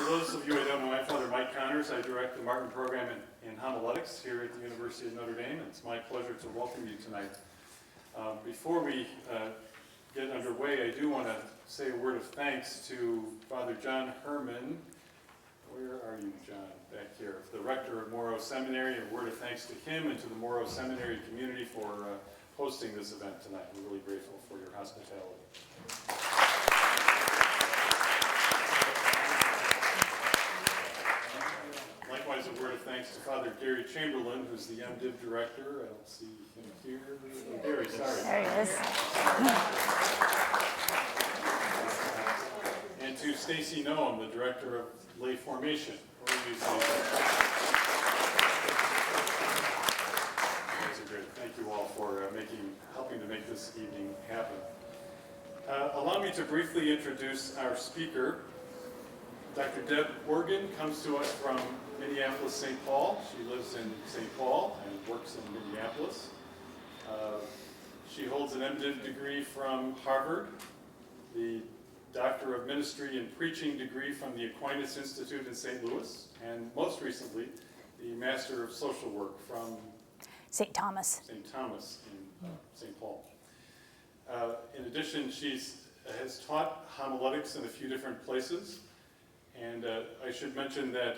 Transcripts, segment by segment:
those of you who don't know, my father, Mike Connors. I direct the Marten program in Homiletics here at the University of Notre Dame. It's my pleasure to welcome you tonight. Before we get underway, I do want to say a word of thanks to Father John Herman. Where are you, John? Back here. The rector of Moreau Seminary. A word of thanks to him and to the Moreau Seminary community for hosting this event tonight. We're really grateful for your hospitality. Likewise, a word of thanks to Father Gary Chamberlain, who's the MDiv director. I don't see him here. Oh, Gary, sorry. There he is. And to Stacy Noam, the director of lay formation. Where are you, Stacy? That's great. Thank you all for helping to make this evening happen. Allow me to briefly introduce our speaker. Dr. Deb Organ comes to us from Minneapolis, St. Paul. She lives in St. Paul and works in Minneapolis. She holds an MDiv degree from Harvard, the Doctor of Ministry and Preaching degree from the Aquinas Institute in St. Louis, and most recently, the Master of Social Work from St. Thomas. St. Thomas in St. Paul. In addition, she has taught homiletics in a few different places. And I should mention that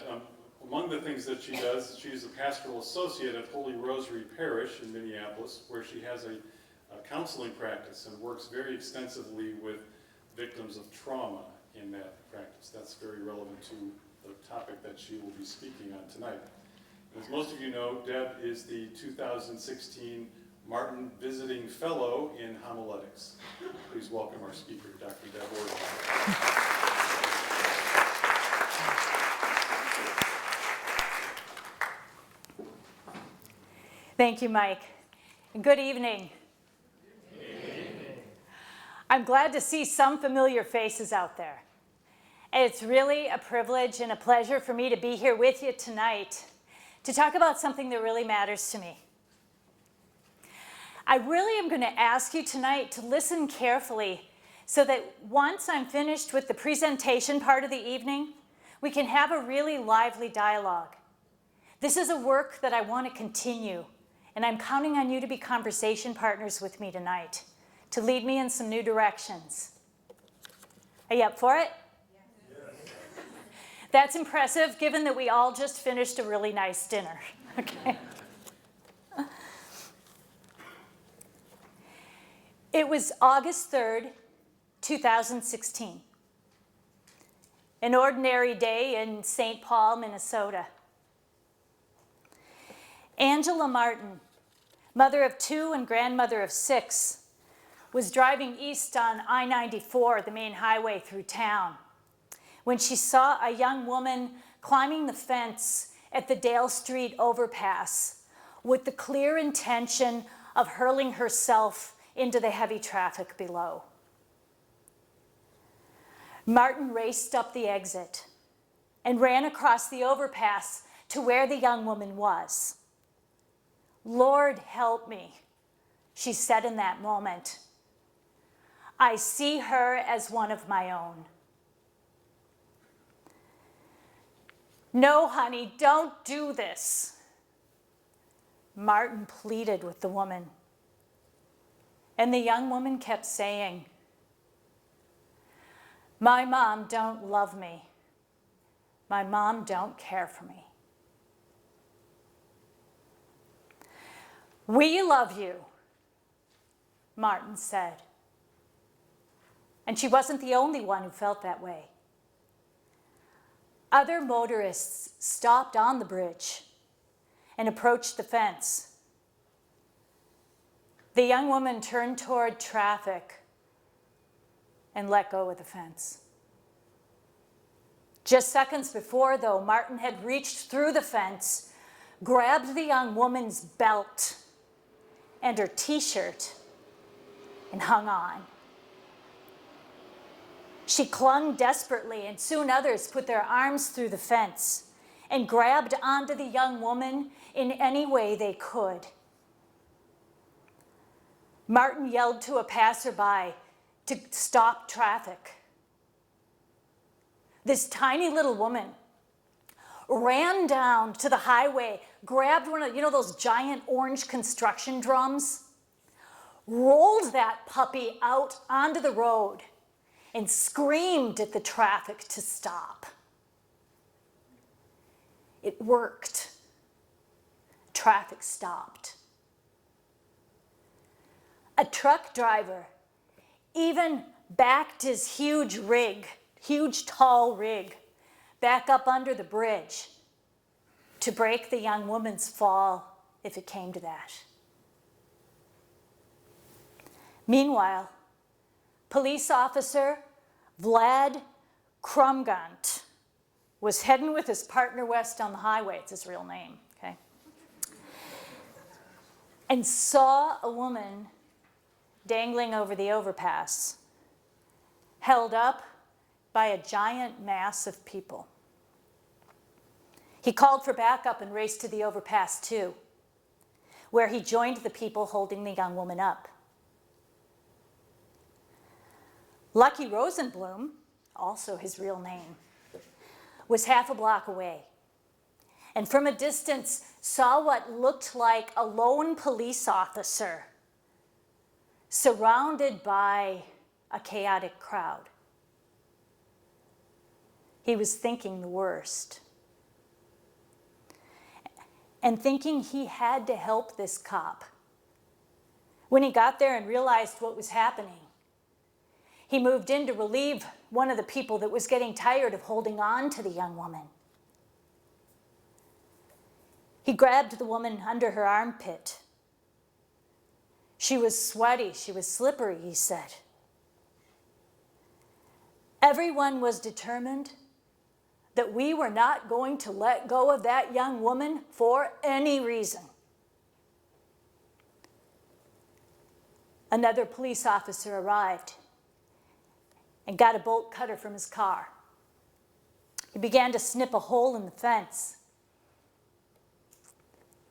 among the things that she does, she's a pastoral associate at Holy Rosary Parish in Minneapolis, where she has a counseling practice and works very extensively with victims of trauma in that practice. That's very relevant to the topic that she will be speaking on tonight. As most of you know, Deb is the 2016 Marten Visiting Fellow in Homiletics. Please welcome our speaker, Dr. Deborah. Thank you, Mike. And good evening. I'm glad to see some familiar faces out there. And it's really a privilege and a pleasure for me to be here with you tonight to talk about something that really matters to me. I really am going to ask you tonight to listen carefully so that once I'm finished with the presentation part of the evening, we can have a really lively dialogue. This is a work that I want to continue, and I'm counting on you to be conversation partners with me tonight, to lead me in some new directions. Are you up for it? Yes. That's impressive, given that we all just finished a really nice dinner. Okay. It was August 3rd, 2016. An ordinary day in St. Paul, Minnesota. Angela Marten, mother of 2 and grandmother of 6, was driving east on I-94, the main highway through town, when she saw a young woman climbing the fence at the Dale Street overpass with the clear intention of hurling herself into the heavy traffic below. Marten raced up the exit and ran across the overpass to where the young woman was. "Lord, help me," she said in that moment. "I see her as one of my own." "No, honey, don't do this," Marten pleaded with the woman. And the young woman kept saying, "My mom don't love me. My mom don't care for me." "We love you," Marten said. And she wasn't the only one who felt that way. Other motorists stopped on the bridge and approached the fence. The young woman turned toward traffic and let go of the fence. Just seconds before, though, Marten had reached through the fence, grabbed the young woman's belt and her t-shirt, and hung on. She clung desperately, and soon others put their arms through the fence and grabbed onto the young woman in any way they could. Marten yelled to a passerby to stop traffic. this tiny little woman ran down to the highway, grabbed one of, those giant orange construction drums, rolled that puppy out onto the road, and screamed at the traffic to stop. It worked. Traffic stopped. A truck driver even backed his huge tall rig, back up under the bridge to break the young woman's fall if it came to that. Meanwhile, police officer Vlad Krumgant was heading with his partner west on the highway, it's his real name, okay? And saw a woman dangling over the overpass, held up by a giant mass of people. He called for backup and raced to the overpass too, where he joined the people holding the young woman up. Lucky Rosenblum, also his real name, was half a block away, and from a distance saw what looked like a lone police officer surrounded by a chaotic crowd. He was thinking the worst, and thinking he had to help this cop. When he got there and realized what was happening, he moved in to relieve one of the people that was getting tired of holding on to the young woman. He grabbed the woman under her armpit. She was sweaty, she was slippery, he said. Everyone was determined that we were not going to let go of that young woman for any reason. Another police officer arrived and got a bolt cutter from his car. He began to snip a hole in the fence.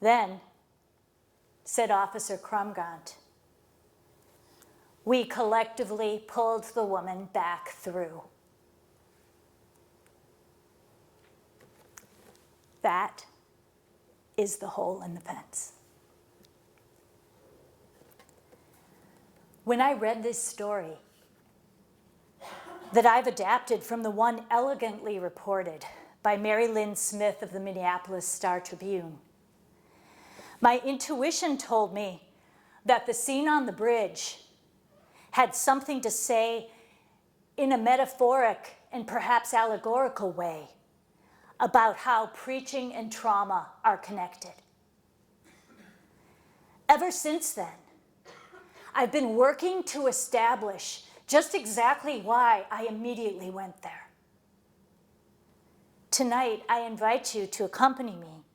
Then, said Officer Krumgant, we collectively pulled the woman back through. That is the hole in the fence. When I read this story that I've adapted from the one elegantly reported by Mary Lynn Smith of the Minneapolis Star-Tribune, my intuition told me that the scene on the bridge had something to say in a metaphoric and perhaps allegorical way about how preaching and trauma are connected. Ever since then, I've been working to establish just exactly why I immediately went there. Tonight, I invite you to accompany me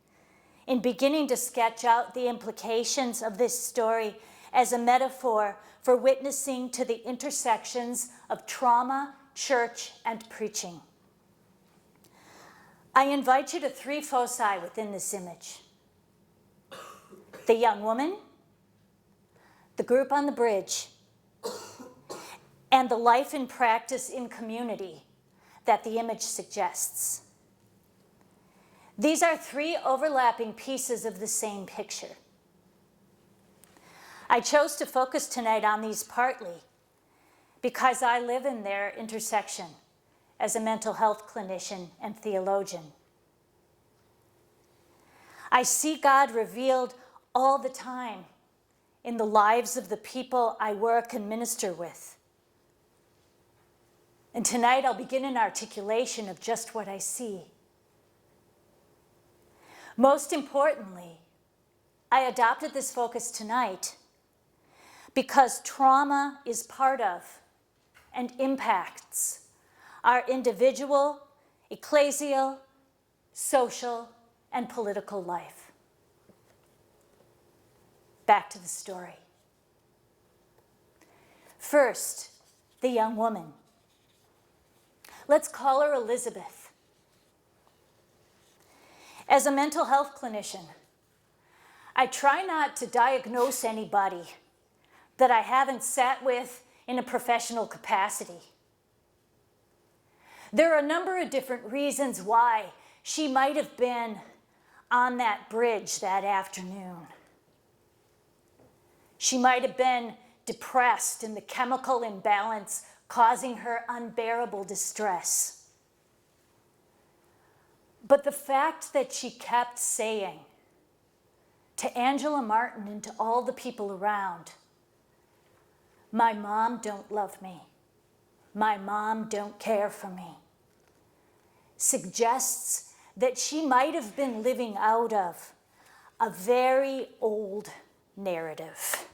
in beginning to sketch out the implications of this story as a metaphor for witnessing to the intersections of trauma, church, and preaching. I invite you to three foci within this image: the young woman, the group on the bridge, and the life and practice in community that the image suggests. These are three overlapping pieces of the same picture. I chose to focus tonight on these partly because I live in their intersection as a mental health clinician and theologian. I see God revealed all the time in the lives of the people I work and minister with. And tonight I'll begin an articulation of just what I see. Most importantly, I adopted this focus tonight because trauma is part of and impacts our individual, ecclesial, social, and political life. Back to the story. First, the young woman. Let's call her Elizabeth. As a mental health clinician, I try not to diagnose anybody that I haven't sat with in a professional capacity. There are a number of different reasons why she might have been on that bridge that afternoon. She might have been depressed in the chemical imbalance causing her unbearable distress. But the fact that she kept saying to Angela Marten and to all the people around, "My mom don't love me. My mom don't care for me," suggests that she might have been living out of a very old narrative.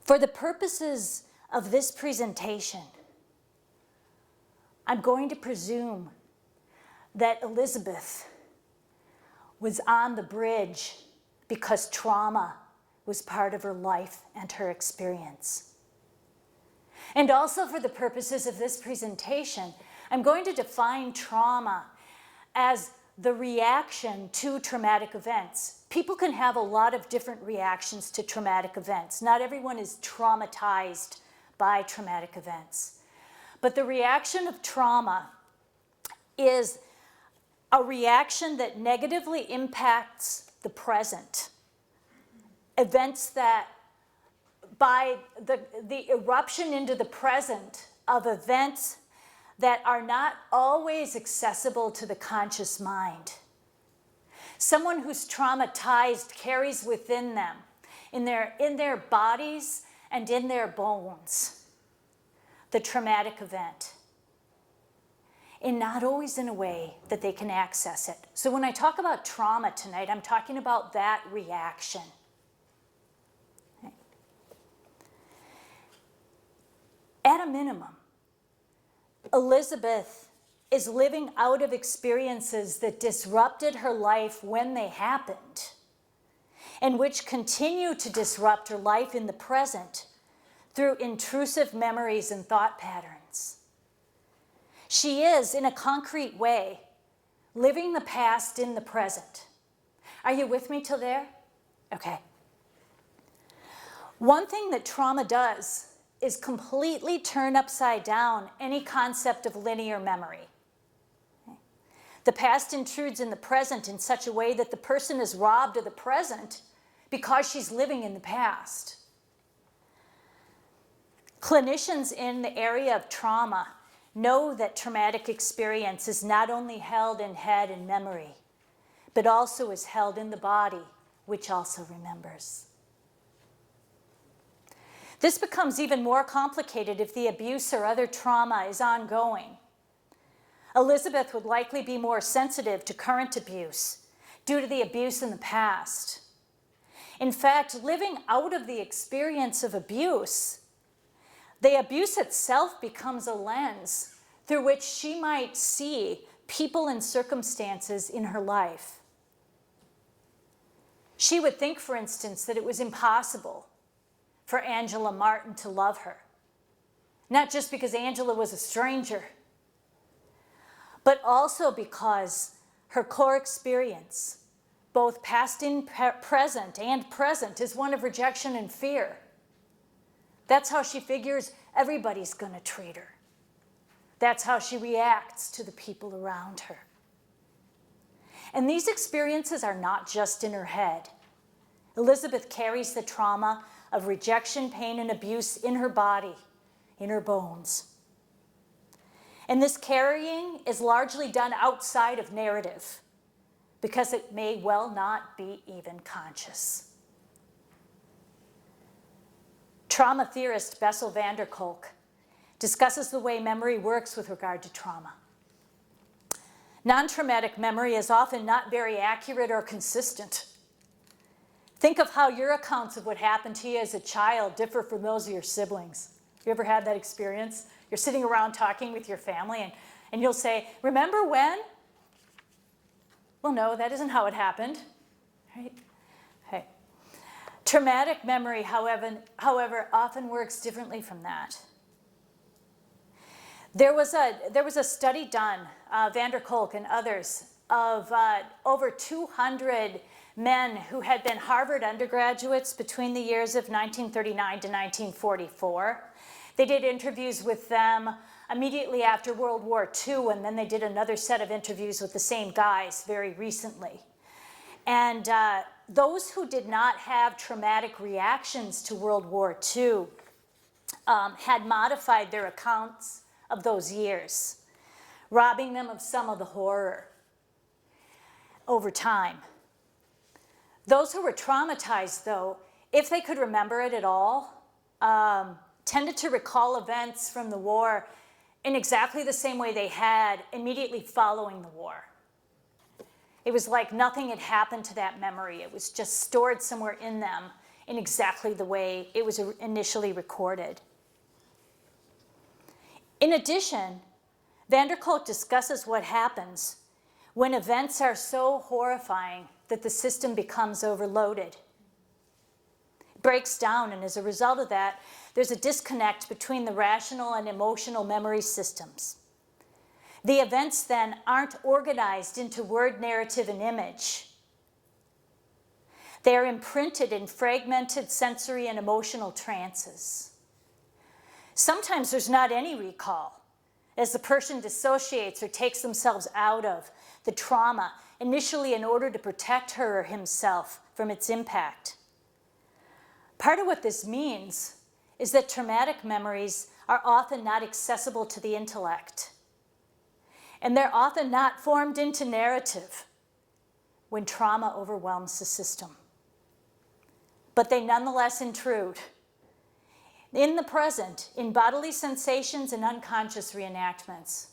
For the purposes of this presentation, I'm going to presume that Elizabeth was on the bridge because trauma was part of her life and her experience. And also for the purposes of this presentation, I'm going to define trauma as the reaction to traumatic events. People can have a lot of different reactions to traumatic events. Not everyone is traumatized by traumatic events. But the reaction of trauma is a reaction that negatively impacts the present. Events that, by the eruption into the present of events that are not always accessible to the conscious mind. Someone who's traumatized carries within them, in their bodies and in their bones, the traumatic event. And not always in a way that they can access it. So when I talk about trauma tonight, I'm talking about that reaction. At a minimum, Elizabeth is living out of experiences that disrupted her life when they happened, and which continue to disrupt her life in the present through intrusive memories and thought patterns. She is, in a concrete way, living the past in the present. Are you with me till there? Okay. One thing that trauma does is completely turn upside down any concept of linear memory. The past intrudes in the present in such a way that the person is robbed of the present because she's living in the past. Clinicians in the area of trauma know that traumatic experience is not only held in head and memory, but also is held in the body, which also remembers. This becomes even more complicated if the abuse or other trauma is ongoing. Elizabeth would likely be more sensitive to current abuse due to the abuse in the past. In fact, living out of the experience of abuse, the abuse itself becomes a lens through which she might see people and circumstances in her life. She would think, for instance, that it was impossible for Angela Marten to love her. Not just because Angela was a stranger, but also because her core experience, both past and present, is one of rejection and fear. That's how she figures everybody's going to treat her. That's how she reacts to the people around her. And these experiences are not just in her head. Elizabeth carries the trauma of rejection, pain, and abuse in her body, in her bones. And this carrying is largely done outside of narrative because it may well not be even conscious. Trauma theorist Bessel van der Kolk discusses the way memory works with regard to trauma. Non-traumatic memory is often not very accurate or consistent. Think of how your accounts of what happened to you as a child differ from those of your siblings. You ever had that experience? You're sitting around talking with your family and you'll say, "Remember when?" Well, no, that isn't how it happened, right? Okay. Traumatic memory, however, often works differently from that. There was a study done, van der Kolk and others, of over 200 men who had been Harvard undergraduates between the years of 1939 to 1944. They did interviews with them immediately after World War II, and then they did another set of interviews with the same guys very recently. And those who did not have traumatic reactions to World War II had modified their accounts of those years, robbing them of some of the horror over time. Those who were traumatized, though, if they could remember it at all, tended to recall events from the war in exactly the same way they had immediately following the war. It was like nothing had happened to that memory. It was just stored somewhere in them in exactly the way it was initially recorded. In addition, van der Kolk discusses what happens when events are so horrifying that the system becomes overloaded. It breaks down, and as a result of that, there's a disconnect between the rational and emotional memory systems. The events then aren't organized into word, narrative, and image. They are imprinted in fragmented sensory and emotional trances. Sometimes there's not any recall, as the person dissociates or takes themselves out of the trauma, initially in order to protect her or himself from its impact. Part of what this means is that traumatic memories are often not accessible to the intellect, and they're often not formed into narrative when trauma overwhelms the system. But they nonetheless intrude in the present, in bodily sensations and unconscious reenactments.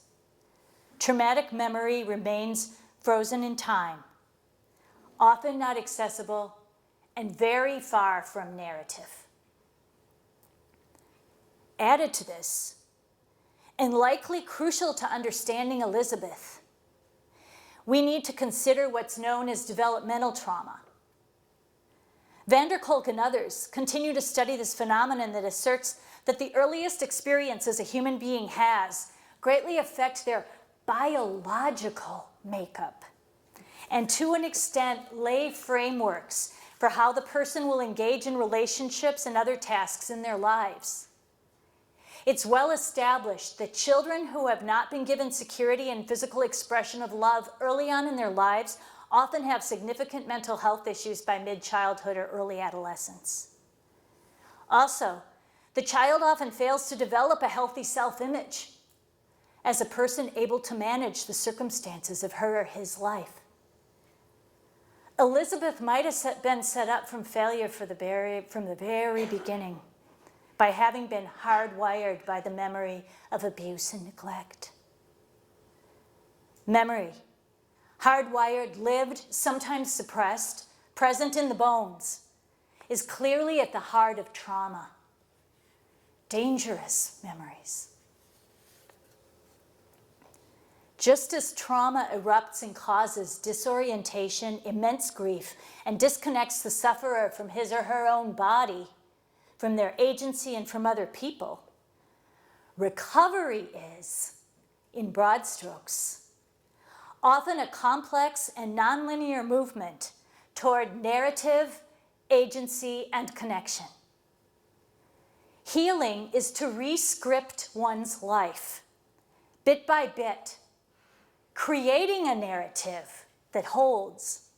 Traumatic memory remains frozen in time, often not accessible, and very far from narrative. Added to this, and likely crucial to understanding Elizabeth, we need to consider what's known as developmental trauma. Van der Kolk and others continue to study this phenomenon that asserts that the earliest experiences a human being has greatly affect their biological makeup, and to an extent lay frameworks for how the person will engage in relationships and other tasks in their lives. It's well established that children who have not been given security and physical expression of love early on in their lives often have significant mental health issues by mid-childhood or early adolescence. Also, the child often fails to develop a healthy self-image as a person able to manage the circumstances of her or his life. Elizabeth might have been set up from failure from the very beginning by having been hardwired by the memory of abuse and neglect. Memory, hardwired, lived, sometimes suppressed, present in the bones, is clearly at the heart of trauma. Dangerous memories. Just as trauma erupts and causes disorientation, immense grief, and disconnects the sufferer from his or her own body, from their agency, and from other people, recovery is, in broad strokes, often a complex and nonlinear movement toward narrative, agency, and connection. Healing is to re-script one's life, bit by bit, creating a narrative that holds.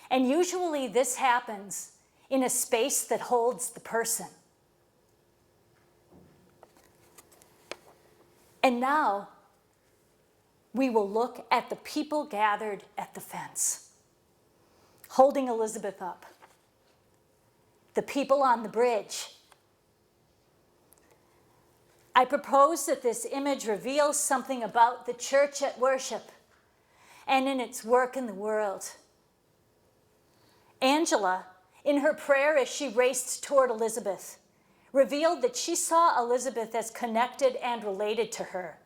And usually this happens in a space that holds the person. And now, we will look at the people gathered at the fence, holding Elizabeth up. The people on the bridge. I propose that this image reveals something about the church at worship and in its work in the world. Angela, in her prayer as she raced toward Elizabeth, revealed that she saw Elizabeth as connected and related to her.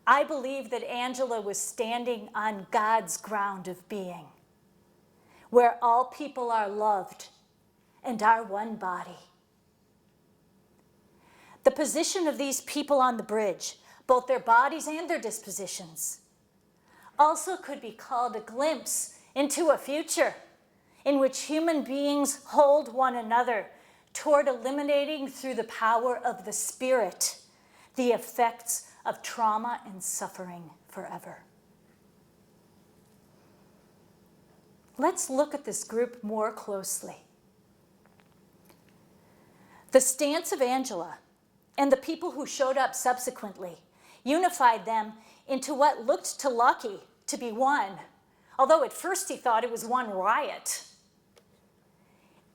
I believe that Angela was standing on God's ground of being, where all people are loved and are one body. The position of these people on the bridge, both their bodies and their dispositions, also could be called a glimpse into a future in which human beings hold one another toward eliminating through the power of the Spirit the effects of trauma and suffering forever. Let's look at this group more closely. The stance of Angela and the people who showed up subsequently unified them into what looked to Lucky to be one, although at first he thought it was one riot.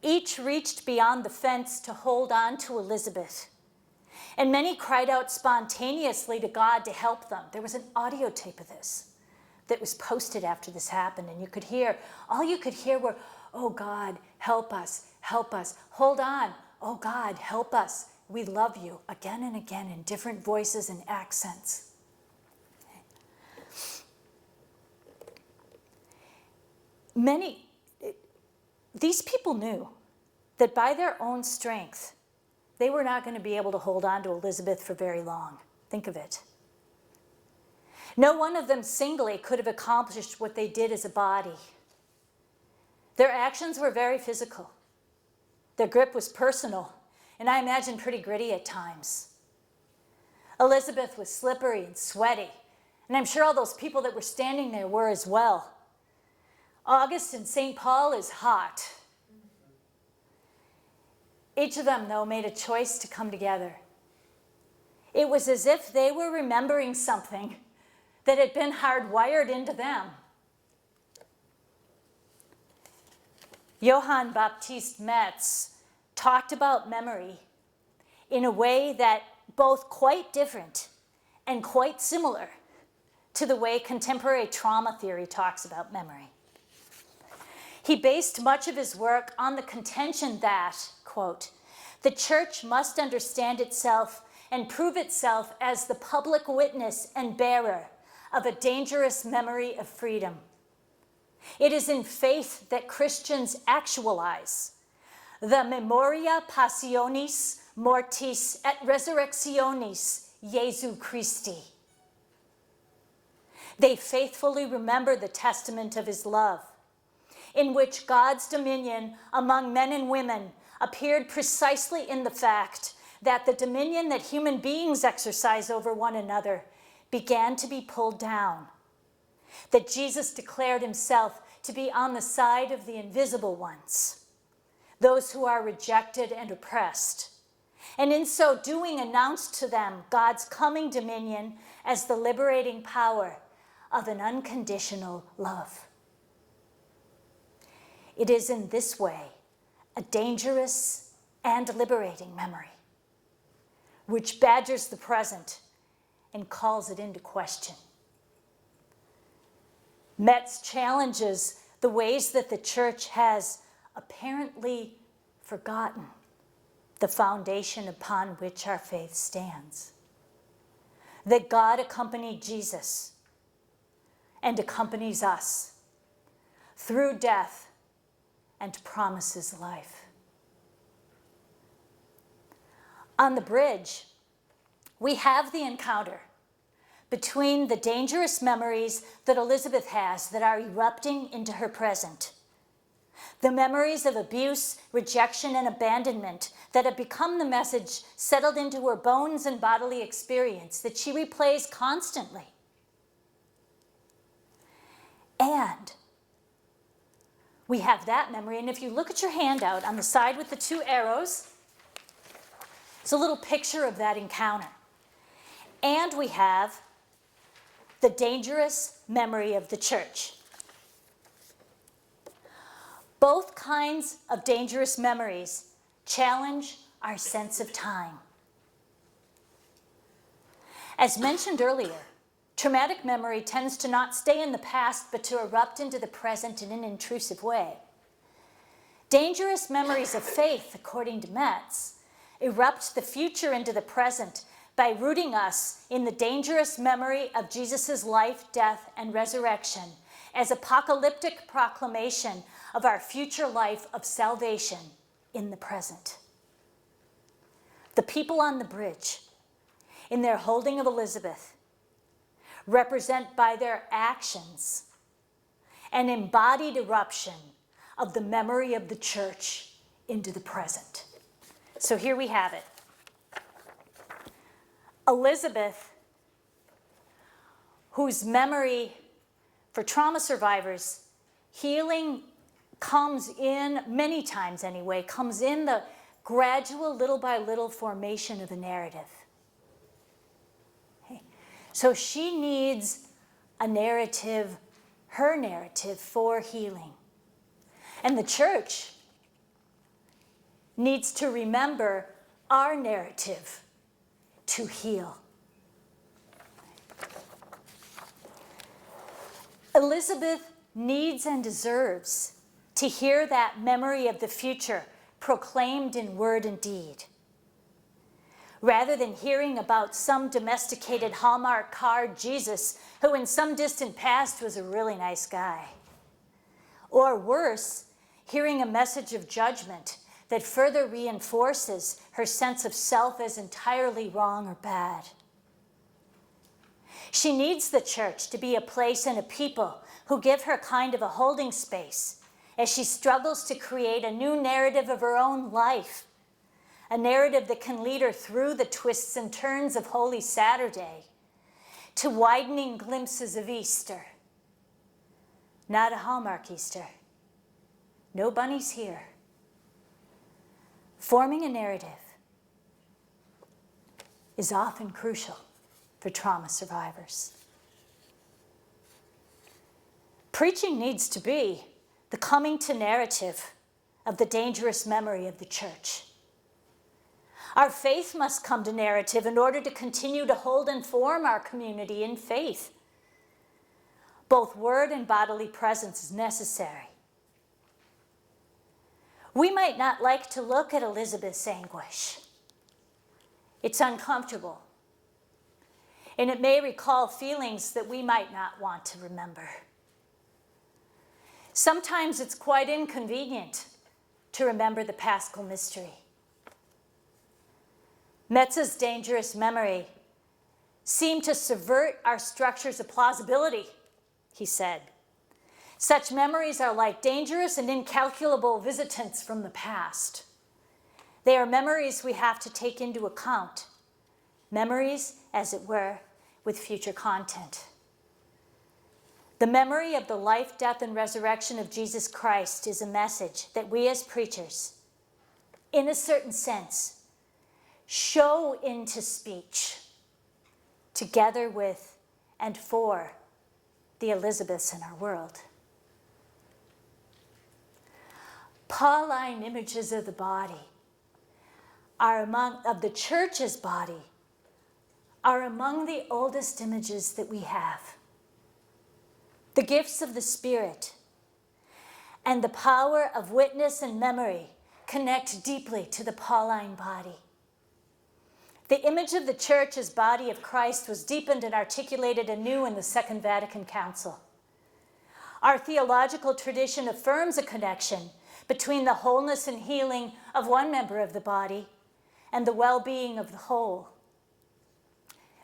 Each reached beyond the fence to hold on to Elizabeth, and many cried out spontaneously to God to help them. There was an audio tape of this that was posted after this happened, and all you could hear were, "Oh God, help us, hold on, oh God, help us, we love you," again and again in different voices and accents. These people knew that by their own strength, they were not going to be able to hold on to Elizabeth for very long. Think of it. No one of them singly could have accomplished what they did as a body. Their actions were very physical. Their grip was personal, and I imagine pretty gritty at times. Elizabeth was slippery and sweaty, and I'm sure all those people that were standing there were as well. August in St. Paul is hot. Each of them, though, made a choice to come together. It was as if they were remembering something that had been hardwired into them. Johann Baptist Metz talked about memory in a way that both quite different and quite similar to the way contemporary trauma theory talks about memory. He based much of his work on the contention that, quote, "The church must understand itself and prove itself as the public witness and bearer of a dangerous memory of freedom. It is in faith that Christians actualize the memoria passionis mortis et resurrectionis Jesu Christi. They faithfully remember the testament of his love, in which God's dominion among men and women appeared precisely in the fact that the dominion that human beings exercise over one another began to be pulled down, that Jesus declared himself to be on the side of the invisible ones, those who are rejected and oppressed, and in so doing announced to them God's coming dominion as the liberating power of an unconditional love. It is in this way a dangerous and liberating memory, which badgers the present and calls it into question. Metz challenges the ways that the church has apparently forgotten the foundation upon which our faith stands. That God accompanied Jesus and accompanies us through death and promises life. On the bridge, we have the encounter between the dangerous memories that Elizabeth has that are erupting into her present, the memories of abuse, rejection, and abandonment that have become the message settled into her bones and bodily experience that she replays constantly. And we have that memory, and if you look at your handout on the side with the two arrows, it's a little picture of that encounter. And we have the dangerous memory of the church. Both kinds of dangerous memories challenge our sense of time. As mentioned earlier, traumatic memory tends to not stay in the past, but to erupt into the present in an intrusive way. Dangerous memories of faith, according to Metz, erupt the future into the present by rooting us in the dangerous memory of Jesus' life, death, and resurrection as apocalyptic proclamation of our future life of salvation in the present. The people on the bridge, in their holding of Elizabeth, represent by their actions an embodied eruption of the memory of the church into the present. So here we have it. Elizabeth, whose memory for trauma survivors, healing comes in, many times anyway, comes in the gradual, little by little formation of the narrative. Okay. So she needs a narrative, her narrative for healing. And the church needs to remember our narrative to heal. Elizabeth needs and deserves to hear that memory of the future proclaimed in word and deed, rather than hearing about some domesticated Hallmark card Jesus who in some distant past was a really nice guy. Or worse, hearing a message of judgment that further reinforces her sense of self as entirely wrong or bad. She needs the church to be a place and a people who give her kind of a holding space as she struggles to create a new narrative of her own life, a narrative that can lead her through the twists and turns of Holy Saturday to widening glimpses of Easter. Not a Hallmark Easter. No bunnies here. Forming a narrative is often crucial for trauma survivors. Preaching needs to be the coming to narrative of the dangerous memory of the church. Our faith must come to narrative in order to continue to hold and form our community in faith. Both word and bodily presence is necessary. We might not like to look at Elizabeth's anguish. It's uncomfortable, and it may recall feelings that we might not want to remember. Sometimes it's quite inconvenient to remember the Paschal mystery. Metz's dangerous memory seemed to subvert our structures of plausibility, he said. Such memories are like dangerous and incalculable visitants from the past. They are memories we have to take into account. Memories, as it were, with future content. The memory of the life, death, and resurrection of Jesus Christ is a message that we as preachers, in a certain sense, show into speech, together with and for the Elizabeths in our world. Pauline images of the body of the church's body are among the oldest images that we have. The gifts of the Spirit and the power of witness and memory connect deeply to the Pauline body. The image of the church as body of Christ was deepened and articulated anew in the Second Vatican Council. Our theological tradition affirms a connection between the wholeness and healing of one member of the body and the well-being of the whole.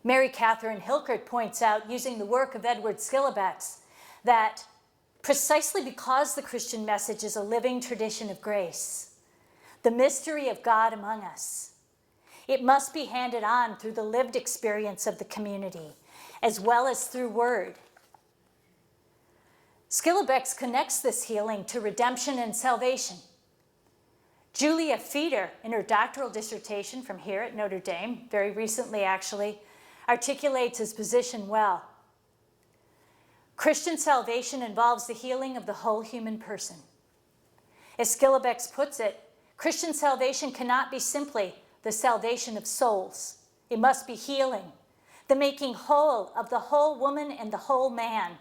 Mary Catherine Hilkert points out, using the work of Edward Skilobex, that precisely because the Christian message is a living tradition of grace, the mystery of God among us, it must be handed on through the lived experience of the community, as well as through word. Skilobex connects this healing to redemption and salvation. Julia Feeder, in her doctoral dissertation from here at Notre Dame, very recently actually, articulates his position well. Christian salvation involves the healing of the whole human person. As Skilobex puts it, Christian salvation cannot be simply the salvation of souls. It must be healing, the making whole of the whole woman and the whole man,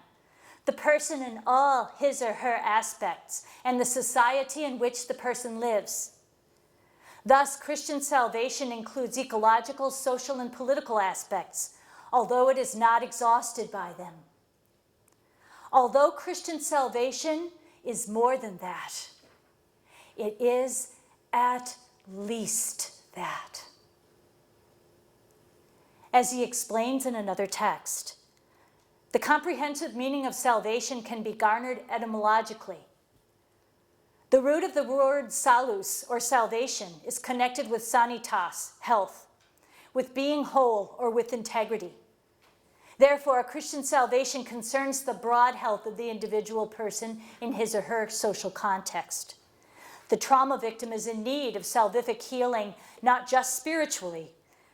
the person in all his or her aspects, and the society in which the person lives. Thus, Christian salvation includes ecological, social, and political aspects, although it is not exhausted by them. Although Christian salvation is more than that, it is at least that. As he explains in another text, the comprehensive meaning of salvation can be garnered etymologically. The root of the word salus, or salvation, is connected with sanitas, health, with being whole or with integrity. Therefore, Christian salvation concerns the broad health of the individual person in his or her social context. The trauma victim is in need of salvific healing, not just spiritually,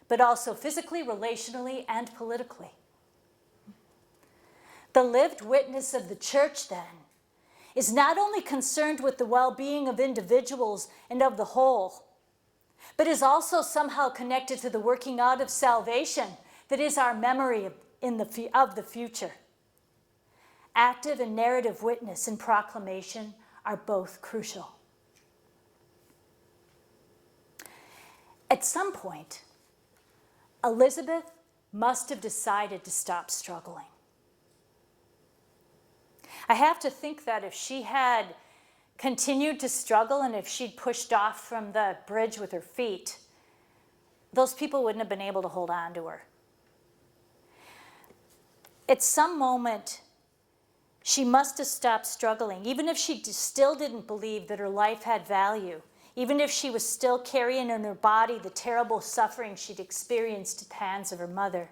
but also physically, relationally, and politically. The lived witness of the church, then, is not only concerned with the well-being of individuals and of the whole, but is also somehow connected to the working out of salvation that is our memory of the future. Active and narrative witness and proclamation are both crucial. At some point, Elizabeth must have decided to stop struggling. I have to think that if she had continued to struggle and if she'd pushed off from the bridge with her feet, those people wouldn't have been able to hold on to her. At some moment, she must have stopped struggling, even if she still didn't believe that her life had value, even if she was still carrying in her body the terrible suffering she'd experienced at the hands of her mother.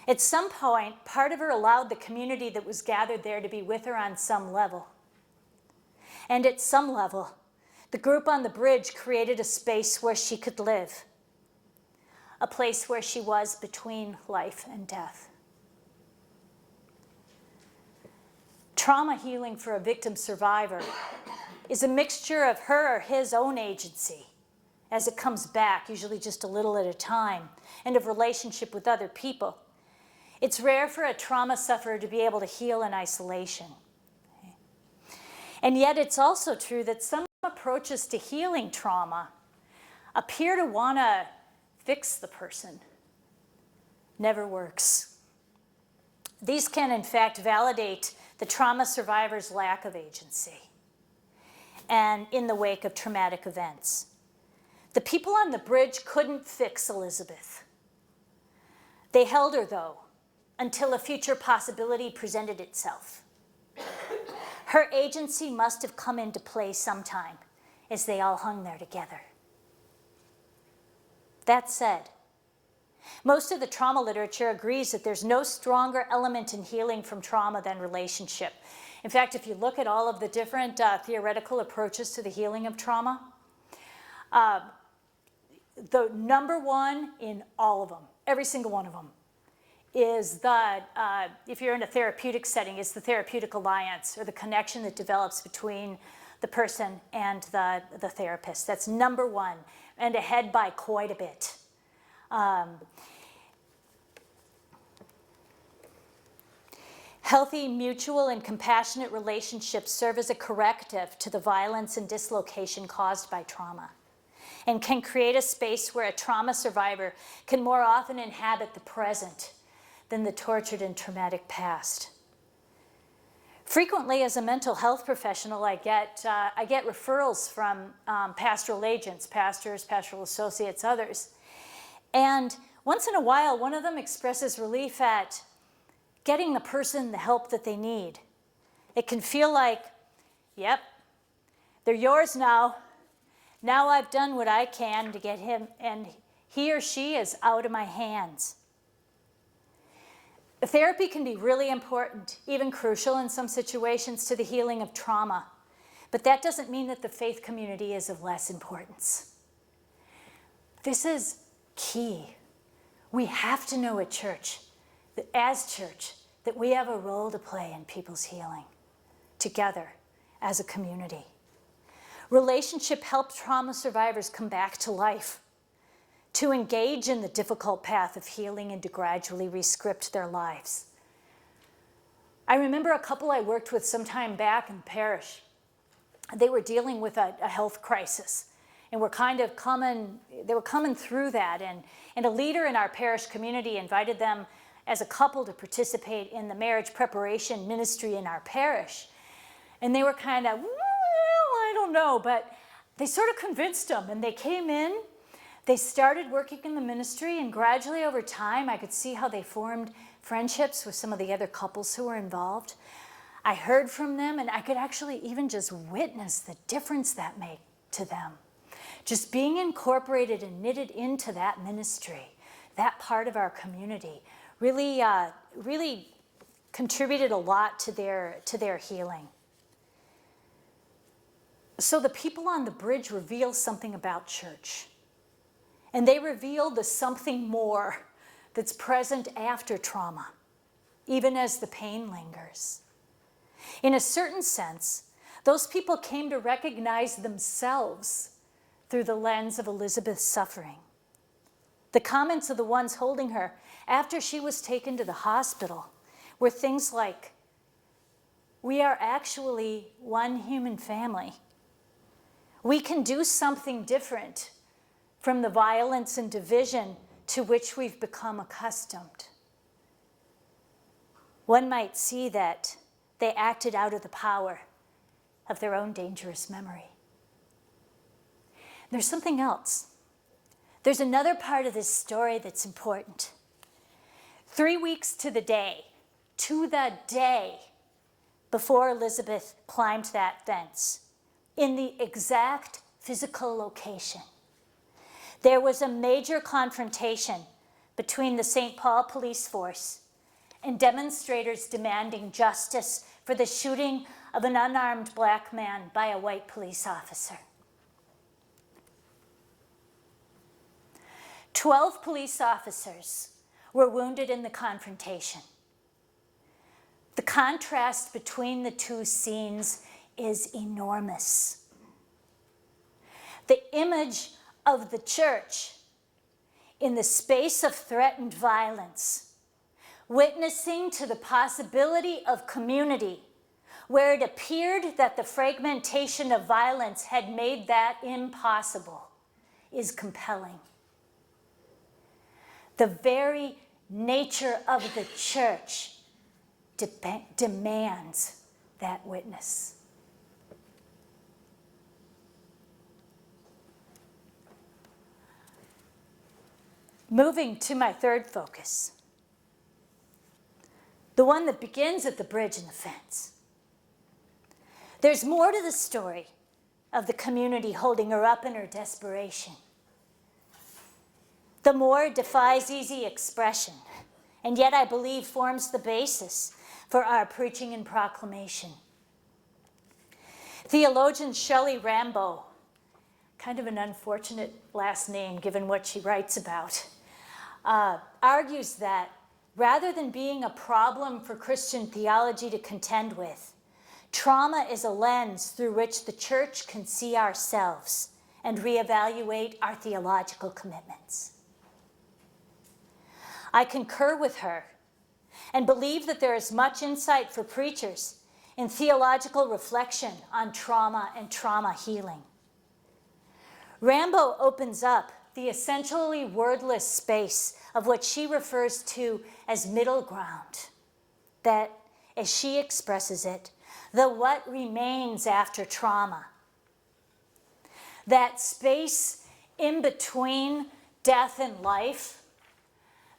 At some point, part of her allowed the community that was gathered there to be with her on some level. And at some level, the group on the bridge created a space where she could live, a place where she was between life and death. Trauma healing for a victim survivor is a mixture of her or his own agency as it comes back, usually just a little at a time, and of relationship with other people. It's rare for a trauma sufferer to be able to heal in isolation. And yet it's also true that some approaches to healing trauma appear to want to fix the person. Never works. These can, in fact, validate the trauma survivor's lack of agency and in the wake of traumatic events. The people on the bridge couldn't fix Elizabeth. They held her, though, until a future possibility presented itself. Her agency must have come into play sometime as they all hung there together. That said, most of the trauma literature agrees that there's no stronger element in healing from trauma than relationship. In fact, if you look at all of the different theoretical approaches to the healing of trauma, the number one in all of them, every single one of them, is if you're in a therapeutic setting, is the therapeutic alliance or the connection that develops between the person and the therapist. That's number one, and ahead by quite a bit. Healthy, mutual, and compassionate relationships serve as a corrective to the violence and dislocation caused by trauma, and can create a space where a trauma survivor can more often inhabit the present than the tortured and traumatic past. Frequently, as a mental health professional, I get referrals from pastoral agents, pastors, pastoral associates, others. And once in a while, one of them expresses relief at getting the person the help that they need. It can feel like, yep, they're yours now. Now I've done what I can to get him, and he or she is out of my hands. Therapy can be really important, even crucial in some situations, to the healing of trauma. But that doesn't mean that the faith community is of less importance. This is key. We have to know at church, as church, that we have a role to play in people's healing together as a community. Relationship helps trauma survivors come back to life, to engage in the difficult path of healing and to gradually rescript their lives. I remember a couple I worked with some time back in the parish. They were dealing with a health crisis, and they were coming through that, and a leader in our parish community invited them as a couple to participate in the marriage preparation ministry in our parish. And they were kind of, well, I don't know, but they sort of convinced them, and they came in. They started working in the ministry, and gradually over time, I could see how they formed friendships with some of the other couples who were involved. I heard from them, and I could actually even just witness the difference that made to them. Just being incorporated and knitted into that ministry, that part of our community, really contributed a lot to their healing. So the people on the bridge reveal something about church. And they reveal the something more that's present after trauma, even as the pain lingers. In a certain sense, those people came to recognize themselves through the lens of Elizabeth's suffering. The comments of the ones holding her after she was taken to the hospital were things like, "We are actually one human family. We can do something different from the violence and division to which we've become accustomed." One might see that they acted out of the power of their own dangerous memory. There's something else. There's another part of this story that's important. 3 weeks to the day before Elizabeth climbed that fence, in the exact physical location, there was a major confrontation between the St. Paul police force and demonstrators demanding justice for the shooting of an unarmed black man by a white police officer. 12 police officers were wounded in the confrontation. The contrast between the two scenes is enormous. The image of the church in the space of threatened violence, witnessing to the possibility of community where it appeared that the fragmentation of violence had made that impossible, is compelling. The very nature of the church demands that witness. Moving to my third focus, the one that begins at the bridge and the fence. There's more to the story of the community holding her up in her desperation. The more defies easy expression, and yet I believe forms the basis for our preaching and proclamation. Theologian Shelley Rambo, kind of an unfortunate last name given what she writes about, argues that rather than being a problem for Christian theology to contend with, trauma is a lens through which the church can see ourselves and reevaluate our theological commitments. I concur with her and believe that there is much insight for preachers in theological reflection on trauma and trauma healing. Rambo opens up the essentially wordless space of what she refers to as middle ground, that, as she expresses it, the what remains after trauma. That space in between death and life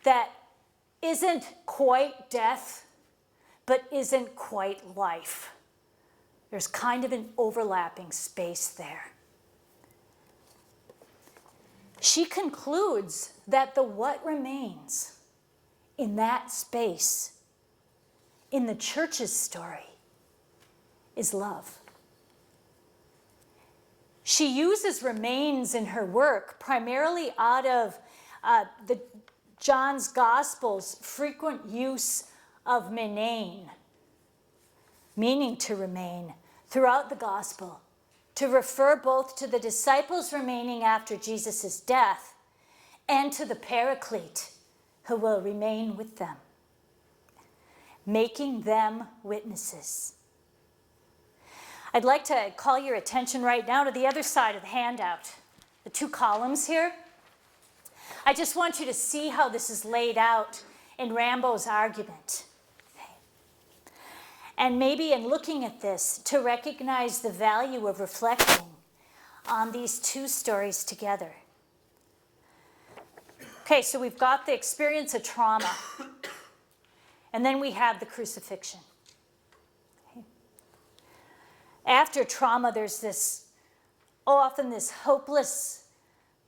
that isn't quite death, but isn't quite life. There's kind of an overlapping space there. She concludes that the what remains in that space, in the church's story, is love. She uses remains in her work primarily out of John's Gospel's frequent use of menein, meaning to remain, throughout the Gospel, to refer both to the disciples remaining after Jesus' death and to the Paraclete who will remain with them, making them witnesses. I'd like to call your attention right now to the other side of the handout, the two columns here. I just want you to see how this is laid out in Rambo's argument. And maybe in looking at this, to recognize the value of reflecting on these two stories together. Okay, so we've got the experience of trauma, and then we have the crucifixion. Okay. After trauma, there's often this hopeless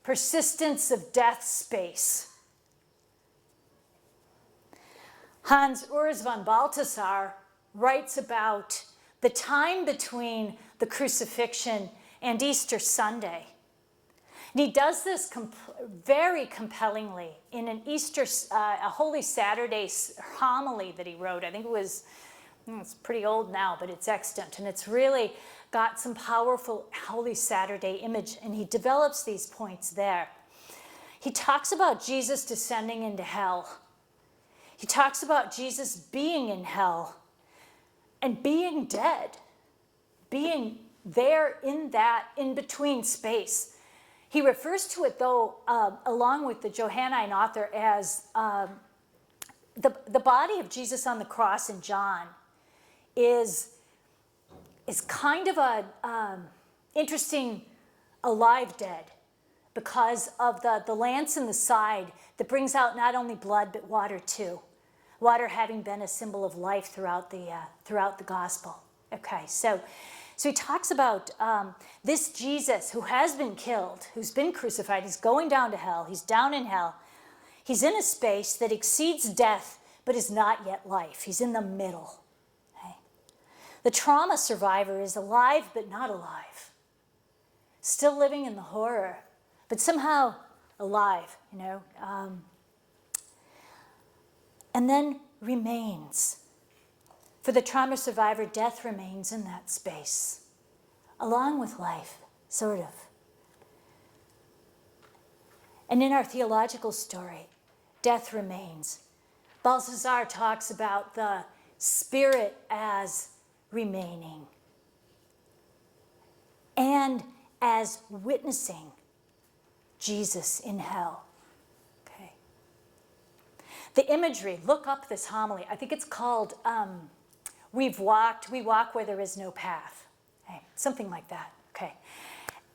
persistence of death space. Hans Urs von Balthasar writes about the time between the crucifixion and Easter Sunday. And he does this very compellingly in an a Holy Saturday homily that he wrote. I think it's pretty old now, but it's extant. And it's really got some powerful Holy Saturday image. And he develops these points there. He talks about Jesus descending into hell. He talks about Jesus being in hell and being dead, being there in that in-between space. He refers to it, though, along with the Johannine author, as the body of Jesus on the cross in John is kind of a interesting alive dead because of the lance in the side that brings out not only blood but water too. Water having been a symbol of life throughout the gospel. Okay, so he talks about this Jesus who has been killed, who's been crucified. He's going down to hell. He's down in hell. He's in a space that exceeds death but is not yet life. He's in the middle. Okay? The trauma survivor is alive but not alive. Still living in the horror, but somehow alive, and then remains. For the trauma survivor, death remains in that space, along with life, sort of. And in our theological story, death remains. Balthasar talks about the spirit as remaining and as witnessing Jesus in hell. Okay. The imagery, look up this homily. I think it's called We Walk Where There Is No Path. Okay. Something like that. Okay.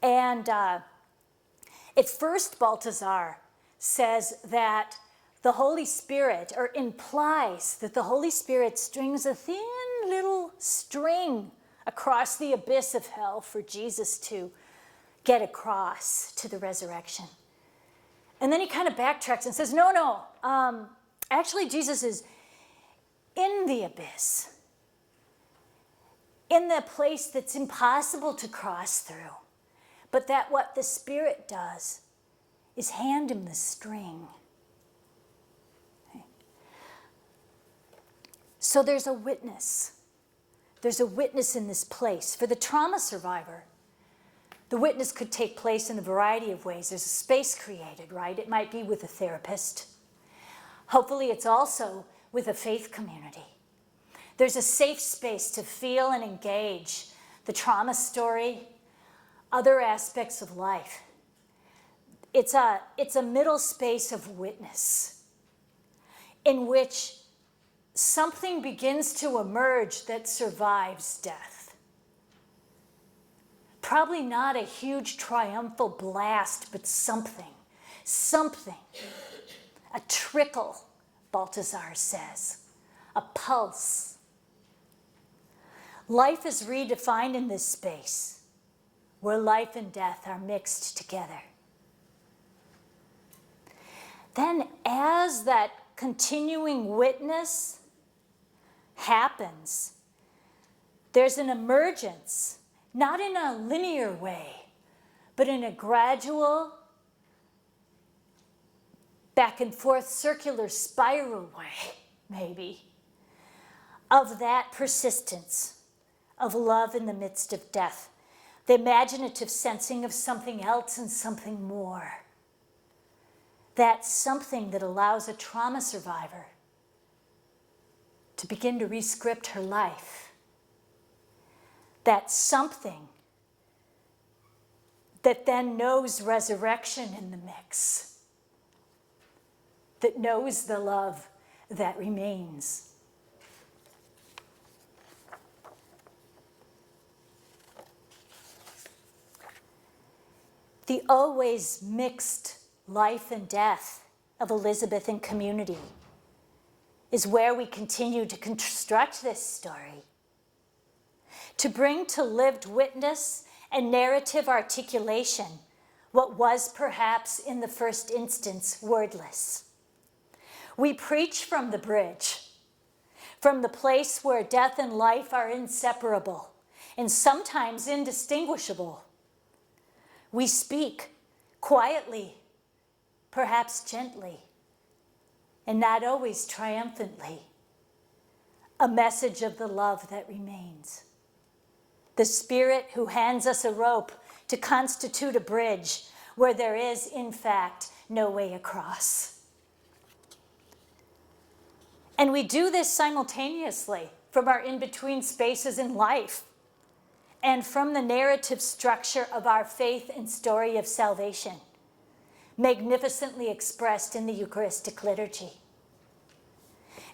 And at first, Balthasar says that the Holy Spirit, or implies that the Holy Spirit strings a thin little string across the abyss of hell for Jesus to get across to the resurrection. And then he kind of backtracks and says, no, actually Jesus is in the abyss, in the place that's impossible to cross through, but that what the Spirit does is hand him the string. Okay. So there's a witness. There's a witness in this place. For the trauma survivor, the witness could take place in a variety of ways. There's a space created, right? It might be with a therapist. Hopefully it's also with a faith community. There's a safe space to feel and engage the trauma story, other aspects of life. It's a middle space of witness in which something begins to emerge that survives death. Probably not a huge triumphal blast, but something, a trickle, Balthasar says, a pulse. Life is redefined in this space where life and death are mixed together. Then as that continuing witness happens, there's an emergence, not in a linear way, but in a gradual, back and forth circular spiral way, maybe, of that persistence of love in the midst of death, the imaginative sensing of something else and something more. That's something that allows a trauma survivor to begin to re-script her life. That's something that then knows resurrection in the mix, that knows the love that remains. The always mixed life and death of Elizabeth and community is where we continue to construct this story. to bring to lived witness and narrative articulation what was perhaps in the first instance wordless. We preach from the bridge, from the place where death and life are inseparable and sometimes indistinguishable. We speak quietly, perhaps gently, and not always triumphantly, a message of the love that remains. The Spirit who hands us a rope to constitute a bridge where there is, in fact, no way across. And we do this simultaneously from our in-between spaces in life and from the narrative structure of our faith and story of salvation, magnificently expressed in the Eucharistic liturgy.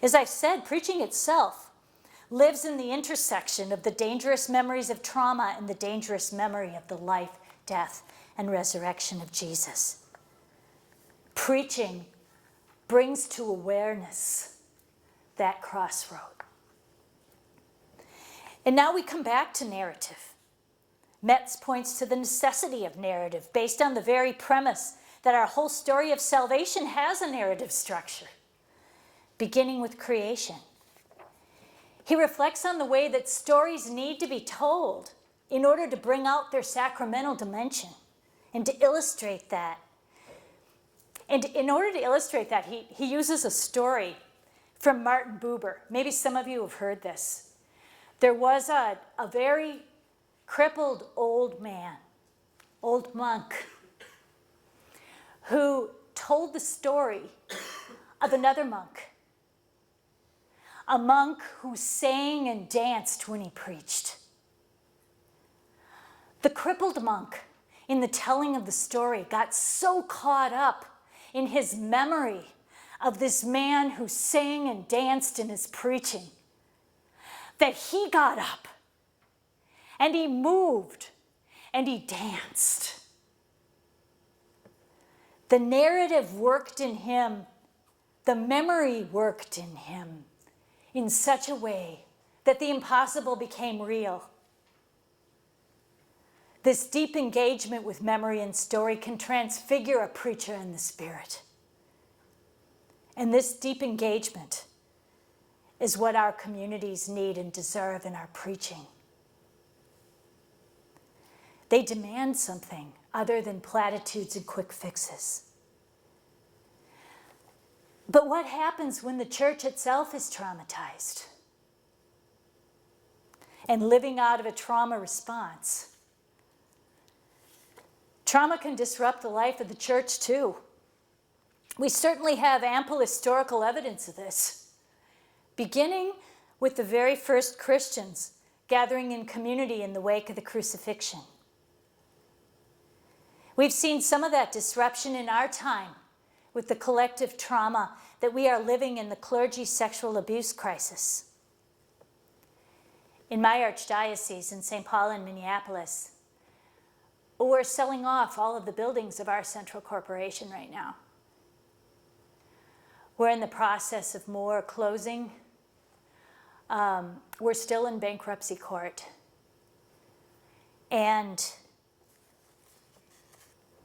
As I've said, preaching itself lives in the intersection of the dangerous memories of trauma and the dangerous memory of the life, death, and resurrection of Jesus. Preaching brings to awareness that crossroad. And now we come back to narrative. Metz points to the necessity of narrative based on the very premise that our whole story of salvation has a narrative structure, beginning with creation. He reflects on the way that stories need to be told in order to bring out their sacramental dimension and to illustrate that. And in order to illustrate that, he uses a story from Marten. Maybe some of you have heard this. There was a very crippled old man, old monk, who told the story of another monk, a monk who sang and danced when he preached. The crippled monk, in the telling of the story, got so caught up in his memory of this man who sang and danced in his preaching that he got up and he moved and he danced. The narrative worked in him, the memory worked in him in such a way that the impossible became real. This deep engagement with memory and story can transfigure a preacher in the spirit. And this deep engagement is what our communities need and deserve in our preaching. They demand something other than platitudes and quick fixes. But what happens when the church itself is traumatized and living out of a trauma response? Trauma can disrupt the life of the church too. We certainly have ample historical evidence of this, beginning with the very first Christians gathering in community in the wake of the crucifixion. We've seen some of that disruption in our time with the collective trauma that we are living in the clergy sexual abuse crisis. In my archdiocese in St. Paul and Minneapolis, we're selling off all of the buildings of our central corporation right now. We're in the process of more closing. We're still in bankruptcy court. And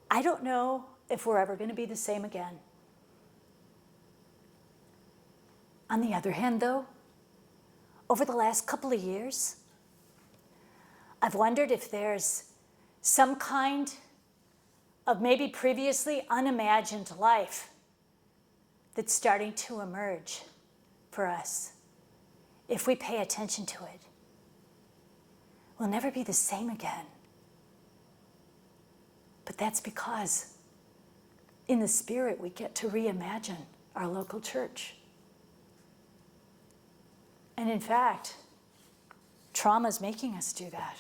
I don't know if we're ever going to be the same again. On the other hand, though, over the last couple of years, I've wondered if there's some kind of maybe previously unimagined life that's starting to emerge for us. If we pay attention to it, we'll never be the same again. But that's because in the spirit we get to reimagine our local church. And in fact, trauma is making us do that.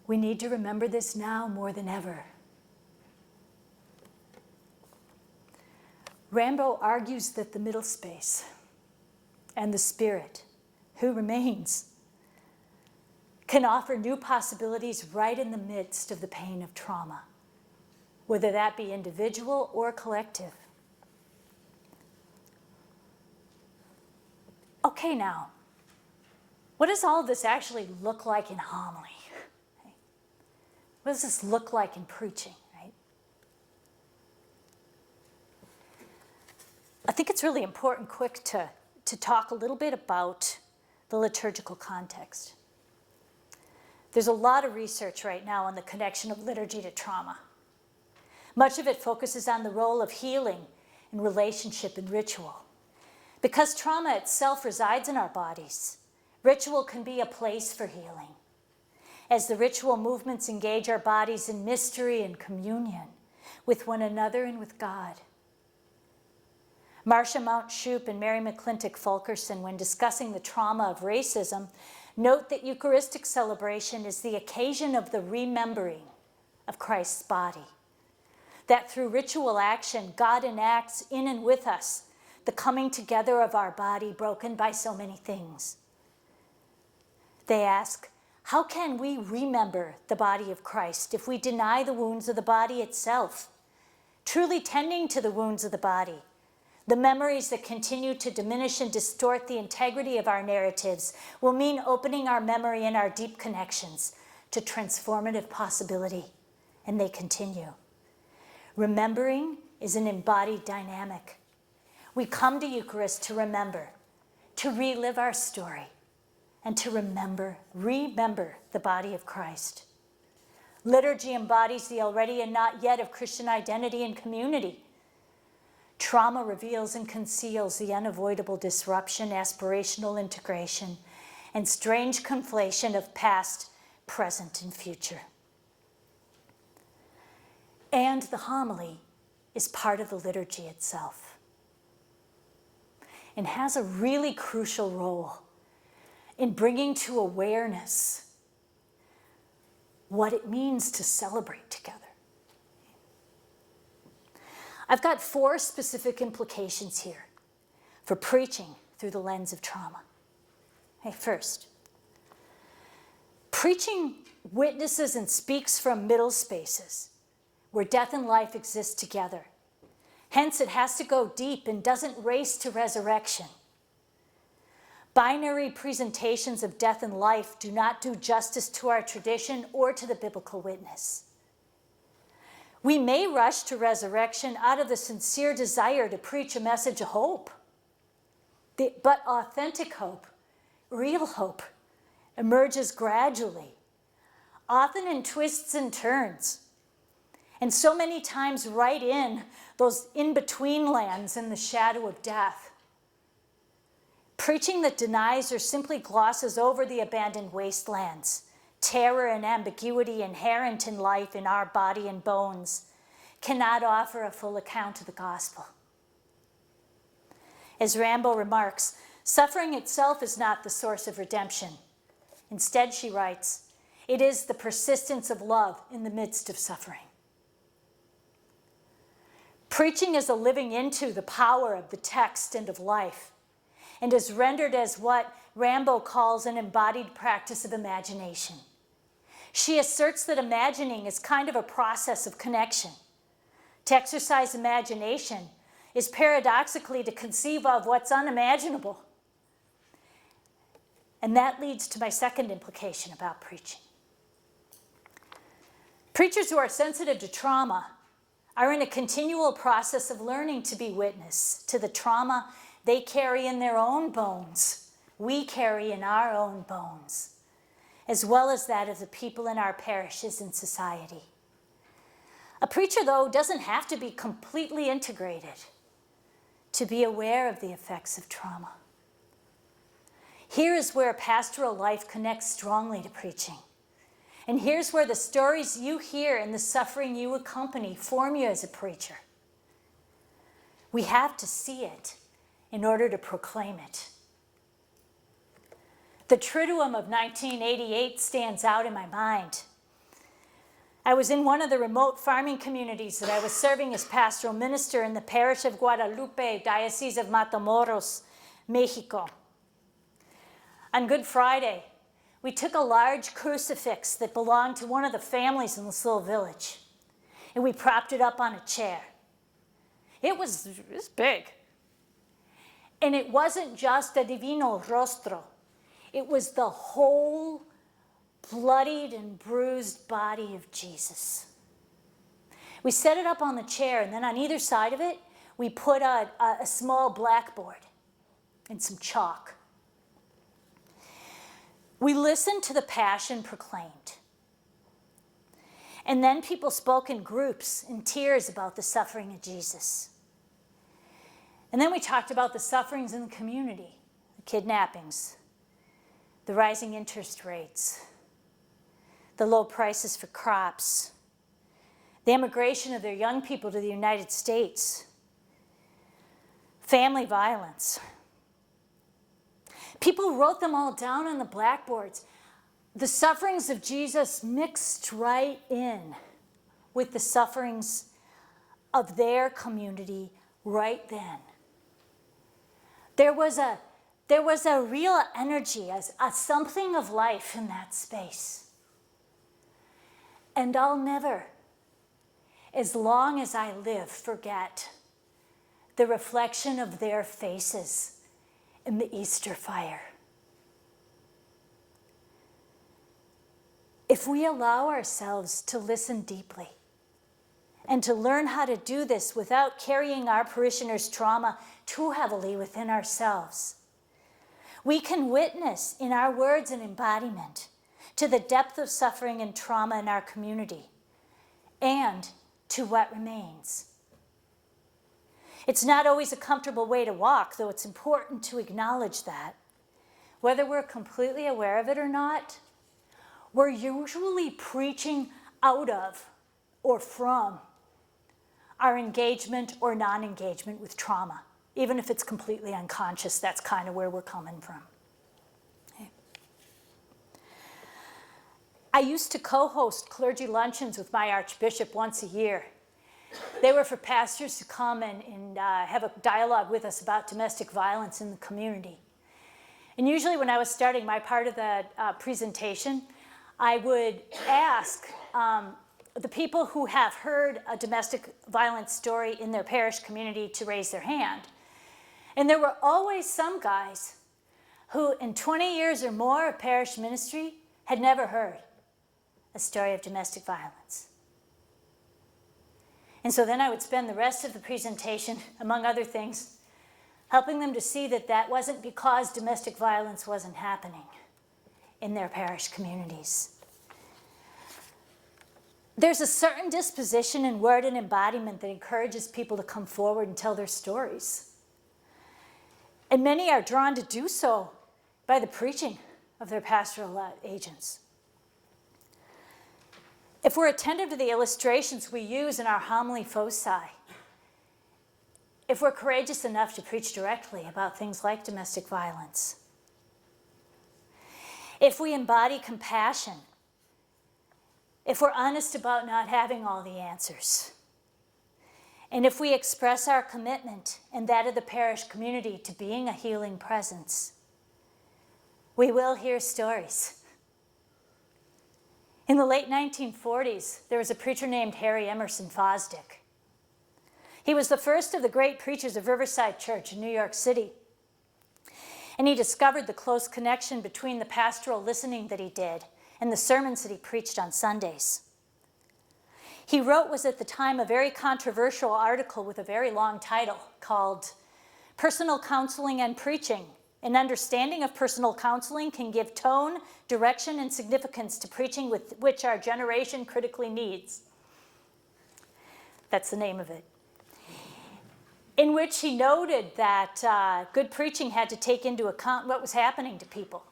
We need to remember this now more than ever. Rambo argues that the middle space and the Spirit, who remains, can offer new possibilities right in the midst of the pain of trauma, whether that be individual or collective. Okay, now, what does all of this actually look like in homily? What does this look like in preaching, right? I think it's really important, quick, to talk a little bit about the liturgical context. There's a lot of research right now on the connection of liturgy to trauma. Much of it focuses on the role of healing in relationship and ritual. Because trauma itself resides in our bodies, ritual can be a place for healing. As the ritual movements engage our bodies in mystery and communion with one another and with God. Marcia Mount Shoup and Mary McClintock Fulkerson, when discussing the trauma of racism, note that Eucharistic celebration is the occasion of the remembering of Christ's body. That through ritual action, God enacts in and with us the coming together of our body broken by so many things. They ask, how can we remember the body of Christ if we deny the wounds of the body itself? Truly tending to the wounds of the body, the memories that continue to diminish and distort the integrity of our narratives will mean opening our memory and our deep connections to transformative possibility. And they continue. Remembering is an embodied dynamic. We come to Eucharist to remember, to relive our story, and to remember the body of Christ. Liturgy embodies the already and not yet of Christian identity and community. Trauma reveals and conceals the unavoidable disruption, aspirational integration, and strange conflation of past, present, and future. And the homily is part of the liturgy itself and has a really crucial role in bringing to awareness what it means to celebrate together. I've got 4 specific implications here for preaching through the lens of trauma. Okay, first, preaching witnesses and speaks from middle spaces where death and life exist together. Hence, it has to go deep and doesn't race to resurrection. Binary presentations of death and life do not do justice to our tradition or to the biblical witness. We may rush to resurrection out of the sincere desire to preach a message of hope. But authentic hope, real hope, emerges gradually, often in twists and turns, and so many times right in those in-between lands in the shadow of death. Preaching that denies or simply glosses over the abandoned wastelands, terror and ambiguity inherent in life in our body and bones, cannot offer a full account of the gospel. As Rambo remarks, suffering itself is not the source of redemption. Instead, she writes, it is the persistence of love in the midst of suffering. Preaching is a living into the power of the text and of life, and is rendered as what Rambo calls an embodied practice of imagination. She asserts that imagining is kind of a process of connection. To exercise imagination is paradoxically to conceive of what's unimaginable. And that leads to my second implication about preaching. Preachers who are sensitive to trauma are in a continual process of learning to be witness to the trauma they carry in their own bones, we carry in our own bones, as well as that of the people in our parishes and society. A preacher, though, doesn't have to be completely integrated to be aware of the effects of trauma. Here is where pastoral life connects strongly to preaching. And here's where the stories you hear and the suffering you accompany form you as a preacher. We have to see it in order to proclaim it. The Triduum of 1988 stands out in my mind. I was in one of the remote farming communities that I was serving as pastoral minister in the parish of Guadalupe, Diocese of Matamoros, Mexico. On Good Friday, we took a large crucifix that belonged to one of the families in this little village, and we propped it up on a chair. It was big. And it wasn't just the divino rostro. It was the whole bloodied and bruised body of Jesus. We set it up on the chair, and then on either side of it, we put a small blackboard and some chalk. We listened to the Passion proclaimed. And then people spoke in groups, in tears, about the suffering of Jesus. And then we talked about the sufferings in the community, the kidnappings, the rising interest rates, the low prices for crops, the immigration of their young people to the United States, family violence. People wrote them all down on the blackboards. The sufferings of Jesus mixed right in with the sufferings of their community right then. There was a real energy, a something of life in that space. And I'll never, as long as I live, forget the reflection of their faces in the Easter fire. If we allow ourselves to listen deeply and to learn how to do this without carrying our parishioners' trauma too heavily within ourselves, we can witness in our words and embodiment to the depth of suffering and trauma in our community and to what remains. It's not always a comfortable way to walk, though it's important to acknowledge that. Whether we're completely aware of it or not, we're usually preaching out of or from our engagement or non-engagement with trauma. Even if it's completely unconscious, that's kind of where we're coming from. Okay. I used to co-host clergy luncheons with my archbishop once a year. They were for pastors to come and have a dialogue with us about domestic violence in the community. And usually when I was starting my part of the presentation, I would ask the people who have heard a domestic violence story in their parish community to raise their hand. And there were always some guys who, in 20 years or more of parish ministry, had never heard a story of domestic violence. And so then I would spend the rest of the presentation, among other things, helping them to see that that wasn't because domestic violence wasn't happening in their parish communities. There's a certain disposition in word and embodiment that encourages people to come forward and tell their stories. And many are drawn to do so by the preaching of their pastoral agents. If we're attentive to the illustrations we use in our homily foci, if we're courageous enough to preach directly about things like domestic violence, if we embody compassion, if we're honest about not having all the answers, and if we express our commitment and that of the parish community to being a healing presence, we will hear stories. In the late 1940s, there was a preacher named Harry Emerson Fosdick. He was the first of the great preachers of Riverside Church in New York City. And he discovered the close connection between the pastoral listening that he did and the sermons that he preached on Sundays. He wrote was at the time a very controversial article with a very long title called Personal Counseling and Preaching. An understanding of personal counseling can give tone, direction, and significance to preaching with which our generation critically needs. That's the name of it. In which he noted that good preaching had to take into account what was happening to people.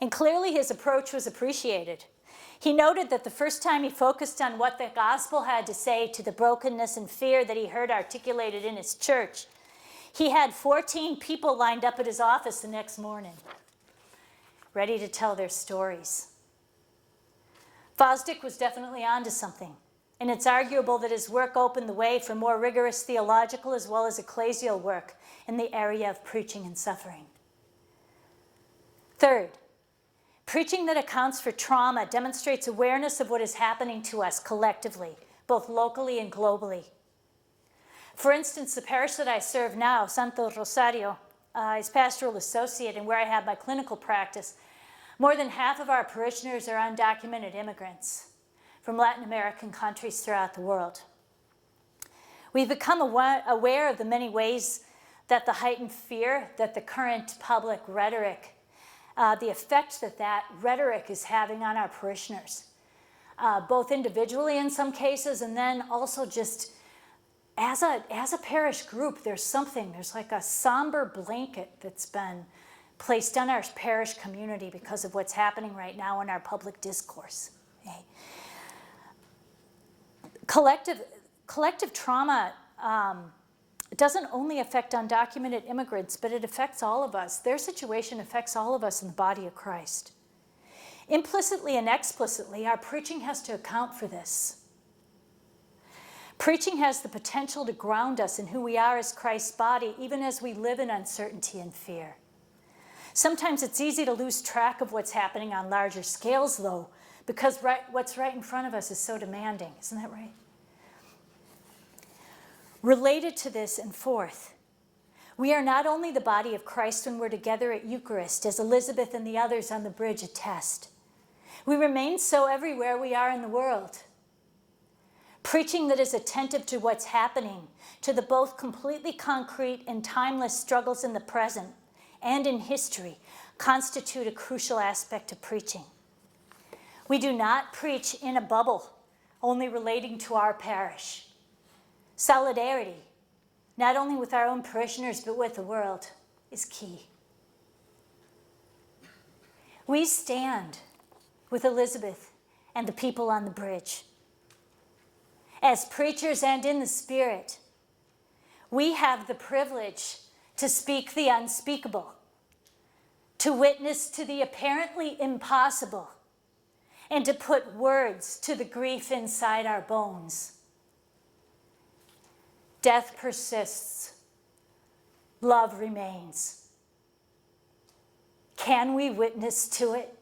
And clearly his approach was appreciated. He noted that the first time he focused on what the gospel had to say to the brokenness and fear that he heard articulated in his church, he had 14 people lined up at his office the next morning, ready to tell their stories. Fosdick was definitely onto something, and it's arguable that his work opened the way for more rigorous theological as well as ecclesial work in the area of preaching and suffering. Third, preaching that accounts for trauma demonstrates awareness of what is happening to us collectively, both locally and globally. For instance, the parish that I serve now, Santo Rosario, is pastoral associate and where I have my clinical practice. More than half of our parishioners are undocumented immigrants from Latin American countries throughout the world. We've become aware of the many ways that the heightened fear that the current public rhetoric, the effect that rhetoric is having on our parishioners, both individually in some cases, and then also just as a parish group, there's like a somber blanket that's been placed on our parish community because of what's happening right now in our public discourse. Okay? Collective trauma doesn't only affect undocumented immigrants, but it affects all of us. Their situation affects all of us in the body of Christ. Implicitly and explicitly, our preaching has to account for this. Preaching has the potential to ground us in who we are as Christ's body, even as we live in uncertainty and fear. Sometimes it's easy to lose track of what's happening on larger scales, though, because what's right in front of us is so demanding. Isn't that right? Related to this, and fourth, we are not only the body of Christ when we're together at Eucharist, as Elizabeth and the others on the bridge attest. We remain so everywhere we are in the world. Preaching that is attentive to what's happening, to the both completely concrete and timeless struggles in the present and in history, constitute a crucial aspect of preaching. We do not preach in a bubble, only relating to our parish. Solidarity, not only with our own parishioners, but with the world, is key. We stand with Elizabeth and the people on the bridge. As preachers and in the Spirit, we have the privilege to speak the unspeakable, to witness to the apparently impossible, and to put words to the grief inside our bones. Death persists. Love remains. Can we witness to it?